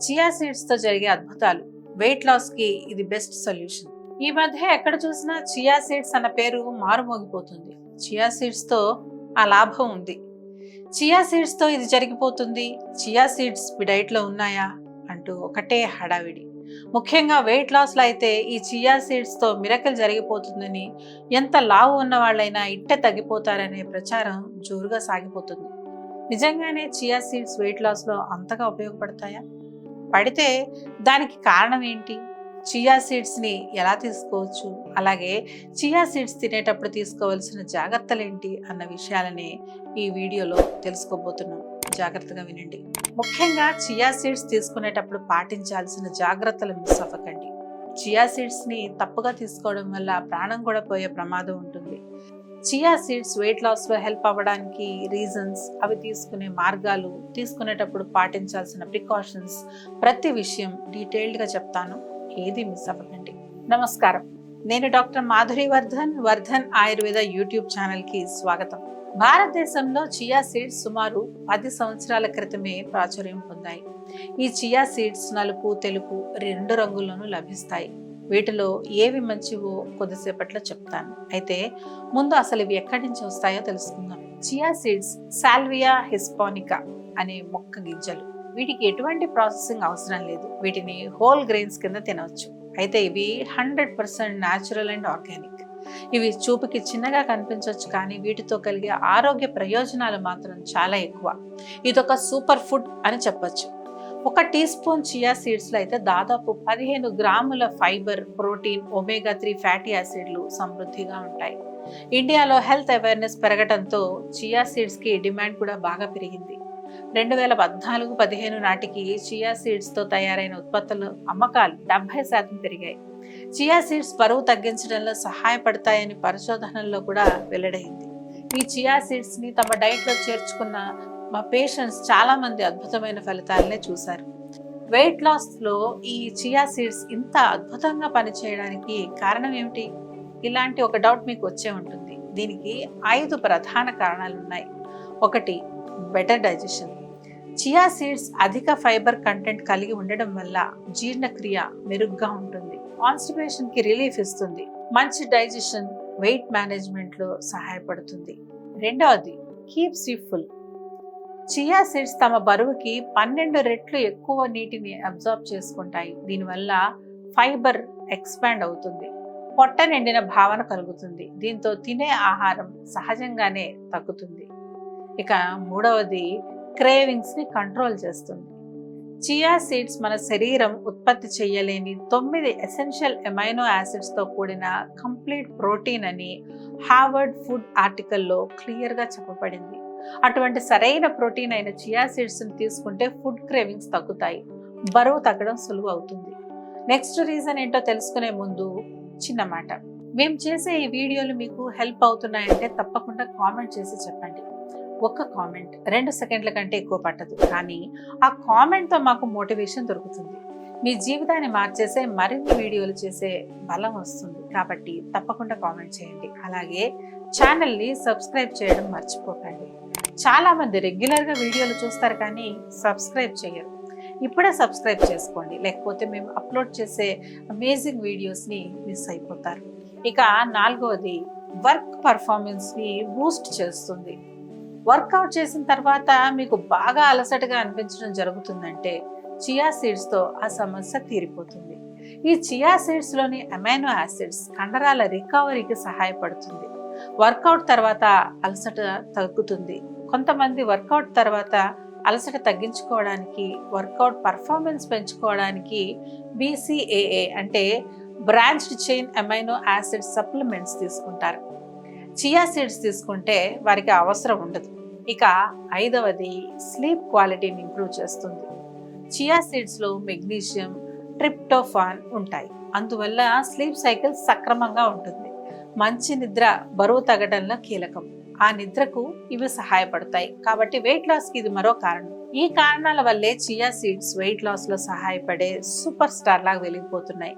Chia seeds తో జరిగే అద్భుతాలు, వెయిట్ లాస్ కి ఇది బెస్ట్ సొల్యూషన్. ఈ మధ్య ఎక్కడ చూసినా చియా సీడ్స్ అన్న పేరు మారుమోగిపోతుంది. చియా సీడ్స్ తో ఆ లాభం ఉంది, చియా సీడ్స్ తో ఇది జరిగిపోతుంది, చియా సీడ్స్ మీ డైట్ లో ఉన్నాయా అంటూ ఒకటే హడావిడి. ముఖ్యంగా వెయిట్ లాస్ లో అయితే ఈ చియా సీడ్స్ తో మిరకల్ జరిగిపోతుందని, ఎంత లావు ఉన్న వాళ్ళైనా ఇట్టే తగ్గిపోతారనే ప్రచారం జోరుగా సాగిపోతుంది. నిజంగానే చియా సీడ్స్ వెయిట్ లాస్ లో అంతగా ఉపయోగపడతాయా? పడితే దానికి కారణం ఏంటి? చియా సీడ్స్ ని ఎలా తీసుకోవచ్చు, అలాగే చియా సీడ్స్ తినేటప్పుడు తీసుకోవాల్సిన జాగ్రత్తలు ఏంటి అన్న విషయాలని ఈ వీడియోలో తెలుసుకోబోతున్నాం. జాగ్రత్తగా వినండి. ముఖ్యంగా చియా సీడ్స్ తీసుకునేటప్పుడు పాటించాల్సిన జాగ్రత్తలు మిస్ అవ్వకండి. చియా సీడ్స్ ని తప్పుగా తీసుకోవడం వల్ల ప్రాణం కూడా పోయే ప్రమాదం ఉంటుంది. చియా సీడ్స్ వెయిట్ లాస్ లో హెల్ప్ అవ్వడానికి రీజన్స్, అవి తీసుకునే మార్గాలు, తీసుకునేటప్పుడు పాటించాల్సిన ప్రికాషన్స్, ప్రతి విషయం డీటెయిల్డ్ గా చెప్తాను. ఏది మిస్ అవ్వకండి. నమస్కారం, నేను doctor Madhuri Vardhan Ayurveda YouTube channel కి స్వాగతం. భారతదేశంలో చియా సీడ్స్ సుమారు 10 సంవత్సరాల క్రితమే ప్రాచుర్యం పొందాయి. ఈ చియా సీడ్స్ నలుపు, తెలుపు 2 రంగుల్లోనూ లభిస్తాయి. వీటిలో ఏవి మంచివో కొద్దిసేపట్లో చెప్తాను. అయితే ముందు అసలు ఇవి ఎక్కడి నుంచి వస్తాయో తెలుసుకుందాం. చియా సీడ్స్ సాల్వియా హిస్పానికా అనే మొక్క గింజలు. వీటికి ఎటువంటి ప్రాసెసింగ్ అవసరం లేదు. వీటిని హోల్ గ్రెయిన్స్ కింద తినవచ్చు. అయితే ఇవి 100% న్యాచురల్ అండ్ ఆర్గానిక్. ఇవి చూపుకి చిన్నగా కనిపించవచ్చు, కానీ వీటితో కలిగే ఆరోగ్య ప్రయోజనాలు మాత్రం చాలా ఎక్కువ. ఇదొక సూపర్ ఫుడ్ అని చెప్పొచ్చు. 1 టీ స్పూన్ చియా సీడ్స్ లో అయితే దాదాపు 15 గ్రాముల ఫైబర్, ప్రోటీన్, ఒమేగా 3 ఫ్యాటీ యాసిడ్లు సమృద్ధిగా ఉంటాయి. ఇండియాలో హెల్త్ అవేర్నెస్ పెరగడంతో చియా సీడ్స్ కి డిమాండ్ కూడా బాగా పెరిగింది. 2014-15 నాటికి చియా సీడ్స్ తో తయారైన ఉత్పత్తుల అమ్మకాలు 70% పెరిగాయి. చియా సీడ్స్ బరువు తగ్గించడంలో సహాయపడతాయని పరిశోధనల్లో కూడా వెల్లడైంది. ఈ చియా సీడ్స్ ని తమ డైట్ లో చేర్చుకున్న మా పేషెంట్స్ చాలా మంది అద్భుతమైన ఫలితాలనే చూశారు. వెయిట్ లాస్ లో ఈ చియా సీడ్స్ ఇంత అద్భుతంగా పనిచేయడానికి కారణం ఏమిటి? ఇలాంటి ఒక డౌట్ మీకు వచ్చే ఉంటుంది. దీనికి 5 ప్రధాన కారణాలు ఉన్నాయి. 1, బెటర్ డైజెషన్. చియా సీడ్స్ అధిక ఫైబర్ కంటెంట్ కలిగి ఉండడం వల్ల జీర్ణక్రియ మెరుగ్గా ఉంటుంది, కాన్స్టిపేషన్ కి రిలీఫ్ ఇస్తుంది, మంచి డైజెషన్, వెయిట్ మేనేజ్మెంట్ లో సహాయపడుతుంది. 2, keeps you full. Chia seeds తమ బరువుకి 12 రెట్లు ఎక్కువ నీటిని అబ్జార్బ్ చేసుకుంటాయి. దీనివల్ల ఫైబర్ ఎక్స్పాండ్ అవుతుంది, పొట్ట నిండిన భావన కలుగుతుంది. దీంతో తినే ఆహారం సహజంగానే తగ్గుతుంది. ఇక 3, క్రేవింగ్స్ ని కంట్రోల్ చేస్తుంది. చియా సీడ్స్ మన శరీరం ఉత్పత్తి చేయలేని 9 ఎసెన్షియల్ ఎమైనో యాసిడ్స్ తో కూడిన కంప్లీట్ ప్రోటీన్ అని హార్వర్డ్ ఫుడ్ ఆర్టికల్లో క్లియర్ గా చెప్పబడింది. అటువంటి సరైన ప్రోటీన్ అయిన చియా సీడ్స్ ని తీసుకుంటే ఫుడ్ క్రేవింగ్స్ తగ్గుతాయి, బరువు తగ్గడం సులువు అవుతుంది. నెక్స్ట్ రీజన్ ఏంటో తెలుసుకునే ముందు చిన్న మాట. మేము చేసే ఈ వీడియోలు మీకు హెల్ప్ అవుతున్నాయంటే తప్పకుండా కామెంట్ చేసి చెప్పండి. ఒక్క కామెంట్ 2 సెకండ్ల కంటే ఎక్కువ పట్టదు, కానీ ఆ కామెంట్తో మాకు మోటివేషన్ దొరుకుతుంది. మీ జీవితాన్ని మార్చేసే మరిన్ని వీడియోలు చేసే బలం వస్తుంది. కాబట్టి తప్పకుండా కామెంట్ చేయండి. అలాగే ఛానల్ని సబ్స్క్రైబ్ చేయడం మర్చిపోకండి. చాలా మంది రెగ్యులర్గా వీడియోలు చూస్తారు కానీ సబ్స్క్రైబ్ చేయరు. ఇప్పుడే సబ్స్క్రైబ్ చేసుకోండి, లేకపోతే మేము అప్లోడ్ చేసే అమేజింగ్ వీడియోస్ని మిస్ అయిపోతారు. ఇక 4, వర్క్ పర్ఫార్మెన్స్ని బూస్ట్ చేస్తుంది. వర్కౌట్ చేసిన తర్వాత మీకు బాగా అలసటగా అనిపించడం జరుగుతుందంటే చియా సీడ్స్ తో ఆ సమస్య తీరిపోతుంది. ఈ చియా సీడ్స్ లోని అమైనో యాసిడ్స్ కండరాల రికవరీకి సహాయపడుతుంది. వర్కౌట్ తర్వాత అలసట తగ్గుతుంది. కొంతమంది వర్కౌట్ తర్వాత అలసట తగ్గించుకోవడానికి, వర్కౌట్ పర్ఫార్మెన్స్ పెంచుకోవడానికి BCAA అంటే branched chain amino acid supplements తీసుకుంటారు. చియా సీడ్స్ తీసుకుంటే వారికి అవసరం ఉండదు. ఇక 5, స్లీప్ క్వాలిటీని ఇంప్రూవ్ చేస్తుంది. చియా సీడ్స్ లో మెగ్నీషియం, ట్రిప్టోఫాన్ ఉంటాయి. అందువల్ల స్లీప్ సైకిల్ సక్రమంగా ఉంటుంది. మంచి నిద్ర బరువు తగ్గడంలో కీలకం. ఆ నిద్రకు ఇవి సహాయపడతాయి. కాబట్టి వెయిట్ లాస్ కి ఇది మరో కారణం. ఈ కారణాల వల్లే చియా సీడ్స్ వెయిట్ లాస్ లో సహాయపడే సూపర్ స్టార్ లాగా వెలిగిపోతున్నాయి.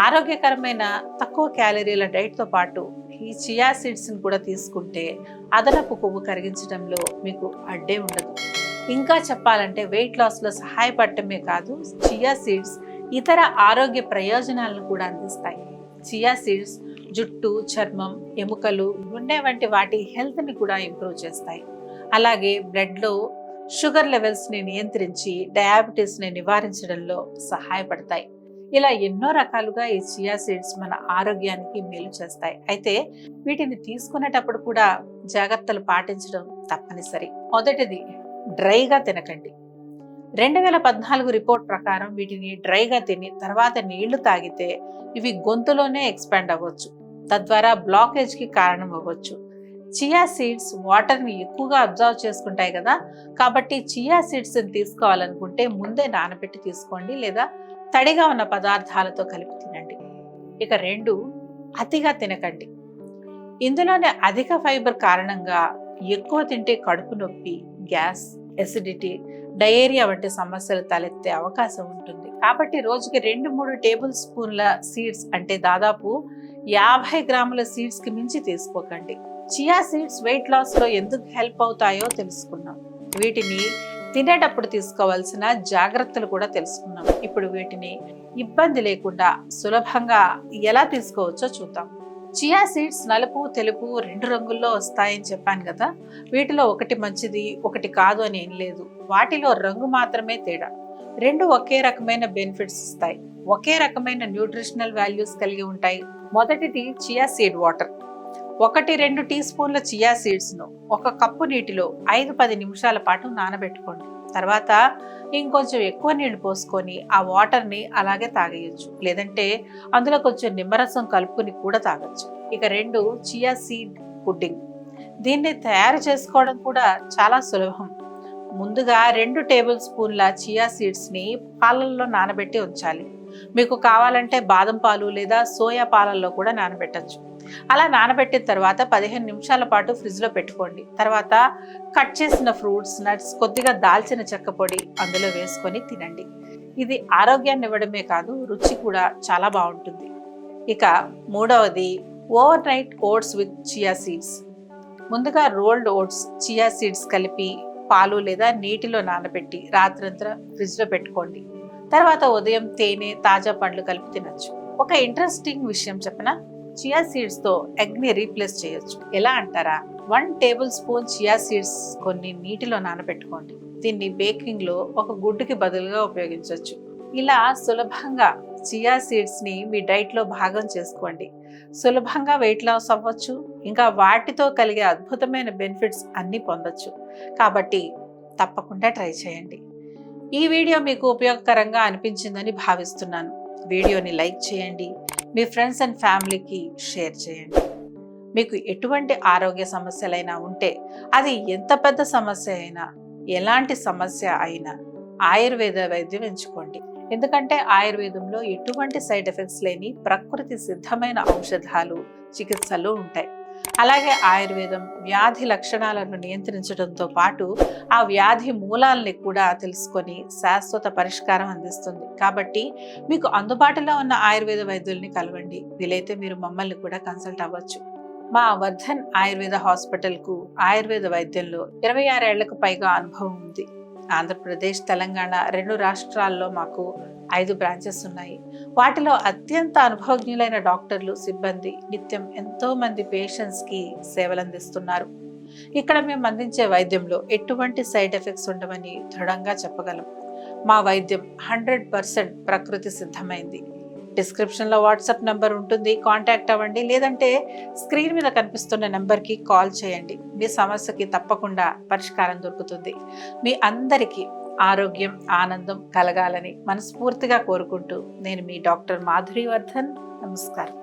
ఆరోగ్యకరమైన తక్కువ క్యాలరీల డైట్తో పాటు ఈ చియా సీడ్స్ని కూడా తీసుకుంటే అదనపు కొవ్వు కరిగించడంలో మీకు అడ్డే ఉండదు. ఇంకా చెప్పాలంటే వెయిట్ లాస్లో సహాయపడటమే కాదు, చియా సీడ్స్ ఇతర ఆరోగ్య ప్రయోజనాలను కూడా అందిస్తాయి. చియా సీడ్స్ జుట్టు, చర్మం, ఎముకలు, గుండె వంటి వాటి హెల్త్ని కూడా ఇంప్రూవ్ చేస్తాయి. అలాగే బ్లడ్లో షుగర్ లెవెల్స్ని నియంత్రించి డయాబెటీస్ని నివారించడంలో సహాయపడతాయి. ఇలా ఎన్నో రకాలుగా ఈ చియా సీడ్స్ మన ఆరోగ్యానికి మేలు చేస్తాయి. అయితే వీటిని తీసుకునేటప్పుడు కూడా జాగ్రత్తలు పాటించడం తప్పనిసరి. మొదటిది, డ్రైగా తినకండి. 2014 రిపోర్ట్ ప్రకారం వీటిని డ్రైగా తిని తర్వాత నీళ్లు తాగితే ఇవి గొంతులోనే ఎక్స్పాండ్ అవ్వచ్చు, తద్వారా బ్లాకేజ్కి కారణం అవ్వచ్చు. చియా సీడ్స్ వాటర్ని ఎక్కువగా అబ్జర్వ్ చేసుకుంటాయి కదా, కాబట్టి చియా సీడ్స్ని తీసుకోవాలనుకుంటే ముందే నానబెట్టి తీసుకోండి, లేదా తడిగా ఉన్న పదార్థాలతో కలిపి తినండి. ఇక 2, అతిగా తినకండి. ఇందులోనే అధిక ఫైబర్ కారణంగా ఎక్కువ తింటే కడుపు నొప్పి, గ్యాస్, ఎసిడిటీ, డయేరియా వంటి సమస్యలు తలెత్తే అవకాశం ఉంటుంది. కాబట్టి రోజుకి 2-3 టేబుల్ స్పూన్ల సీడ్స్, అంటే దాదాపు 50 గ్రాముల సీడ్స్ కి మించి తీసుకోకండి. చియా సీడ్స్ వెయిట్ లాస్ లో ఎందుకు హెల్ప్ అవుతాయో తెలుసుకున్నాం. వీటిని తినేటప్పుడు తీసుకోవాల్సిన జాగ్రత్తలు కూడా తెలుసుకున్నాం. ఇప్పుడు వీటిని ఇబ్బంది లేకుండా సులభంగా ఎలా తీసుకోవచ్చో చూద్దాం. చియా సీడ్స్ నలుపు, తెలుపు 2 రంగుల్లో వస్తాయని చెప్పాను కదా. వీటిలో ఒకటి మంచిది, ఒకటి కాదు అని ఏం లేదు. వాటిలో రంగు మాత్రమే తేడా. 2 ఒకే రకమైన బెనిఫిట్స్ ఇస్తాయి, ఒకే రకమైన న్యూట్రిషనల్ వాల్యూస్ కలిగి ఉంటాయి. మొదటిది చియా సీడ్ వాటర్. 1-2 టీ స్పూన్ల చియా సీడ్స్ను 1 కప్పు నీటిలో 5-10 నిమిషాల పాటు నానబెట్టుకోండి. తర్వాత ఇంకొంచెం ఎక్కువ నీళ్లు పోసుకొని ఆ వాటర్ని అలాగే తాగేయచ్చు, లేదంటే అందులో కొంచెం నిమ్మరసం కలుపుకొని కూడా తాగొచ్చు. ఇక 2, చియా సీడ్ పుడ్డింగ్. దీన్ని తయారు చేసుకోవడం కూడా చాలా సులభం. ముందుగా 2 టేబుల్ స్పూన్ల చియా సీడ్స్ని పాలల్లో నానబెట్టి ఉంచాలి. మీకు కావాలంటే బాదం పాలు లేదా సోయా పాలల్లో కూడా నానబెట్టచ్చు. అలా నానబెట్టిన తర్వాత 15 నిమిషాల పాటు ఫ్రిడ్జ్లో పెట్టుకోండి. తర్వాత కట్ చేసిన ఫ్రూట్స్, నట్స్, కొద్దిగా దాల్చిన చెక్క పొడి అందులో వేసుకొని తినండి. ఇది ఆరోగ్యాన్ని ఇవ్వడమే కాదు, రుచి కూడా చాలా బాగుంటుంది. ఇక 3వది, over night oats with chia seeds. ముందుగా రోల్డ్ ఓట్స్, చియా సీడ్స్ కలిపి పాలు లేదా నీటిలో నానబెట్టి రాత్రంతా ఫ్రిడ్జ్లో పెట్టుకోండి. తర్వాత ఉదయం తేనె, తాజా పండ్లు కలిపి తినచ్చు. ఒక ఇంట్రెస్టింగ్ విషయం చెప్పనా, చియా సీడ్స్ తో ఎగ్ ని రీప్లేస్ చేయొచ్చు. ఎలా అంటారా? 1 టేబుల్ స్పూన్ చియా సీడ్స్ కొన్ని నీటిలో నానబెట్టుకోండి. దీన్ని బేకింగ్ లో ఒక గుడ్డుకి బదులుగా ఉపయోగించవచ్చు. ఇలా సులభంగా చియా సీడ్స్ ని మీ డైట్ లో భాగం చేసుకోండి. సులభంగా వెయిట్ లాస్ అవ్వచ్చు, ఇంకా వాటితో కలిగే అద్భుతమైన బెనిఫిట్స్ అన్ని పొందొచ్చు. కాబట్టి తప్పకుండా ట్రై చేయండి. ఈ వీడియో మీకు ఉపయోగకరంగా అనిపించిందని భావిస్తున్నాను. వీడియోని లైక్ చేయండి, మీ ఫ్రెండ్స్ అండ్ ఫ్యామిలీకి షేర్ చేయండి. మీకు ఎటువంటి ఆరోగ్య సమస్యలైనా ఉంటే, అది ఎంత పెద్ద సమస్య అయినా, ఎలాంటి సమస్య అయినా ఆయుర్వేద వైద్యం ఎంచుకోండి. ఎందుకంటే ఆయుర్వేదంలో ఎటువంటి సైడ్ ఎఫెక్ట్స్ లేని ప్రకృతి సిద్ధమైన ఔషధాలు, చికిత్సలు ఉంటాయి. అలాగే ఆయుర్వేదం వ్యాధి లక్షణాలను నియంత్రించడంతో పాటు ఆ వ్యాధి మూలాల్ని కూడా తెలుసుకొని శాశ్వత పరిష్కారం అందిస్తుంది. కాబట్టి మీకు అందుబాటులో ఉన్న ఆయుర్వేద వైద్యుల్ని కలవండి. వీలైతే మీరు మమ్మల్ని కూడా కన్సల్ట్ అవ్వచ్చు. మా వర్ధన్ ఆయుర్వేద హాస్పిటల్కు ఆయుర్వేద వైద్యంలో 26 ఏళ్లకు పైగా అనుభవం ఉంది. ఆంధ్రప్రదేశ్, తెలంగాణ 2 రాష్ట్రాల్లో మాకు 5 బ్రాంచెస్ ఉన్నాయి. వాటిలో అత్యంత అనుభవజ్ఞులైన డాక్టర్లు, సిబ్బంది నిత్యం ఎంతో మంది పేషెంట్స్కి సేవలు అందిస్తున్నారు. ఇక్కడ మేము అందించే వైద్యంలో ఎటువంటి సైడ్ ఎఫెక్ట్స్ ఉండవని దృఢంగా చెప్పగలం. మా వైద్యం 100% ప్రకృతి సిద్ధమైంది. డిస్క్రిప్షన్లో వాట్సాప్ నెంబర్ ఉంటుంది, కాంటాక్ట్ అవ్వండి. లేదంటే స్క్రీన్ మీద కనిపిస్తున్న నెంబర్కి కాల్ చేయండి. మీ సమస్యకి తప్పకుండా పరిష్కారం దొరుకుతుంది. మీ అందరికీ ఆరోగ్యం, ఆనందం కలగాలని మనస్ఫూర్తిగా కోరుకుంటూ నేను మీ డాక్టర్ మాధురి వర్ధన్. నమస్కారం.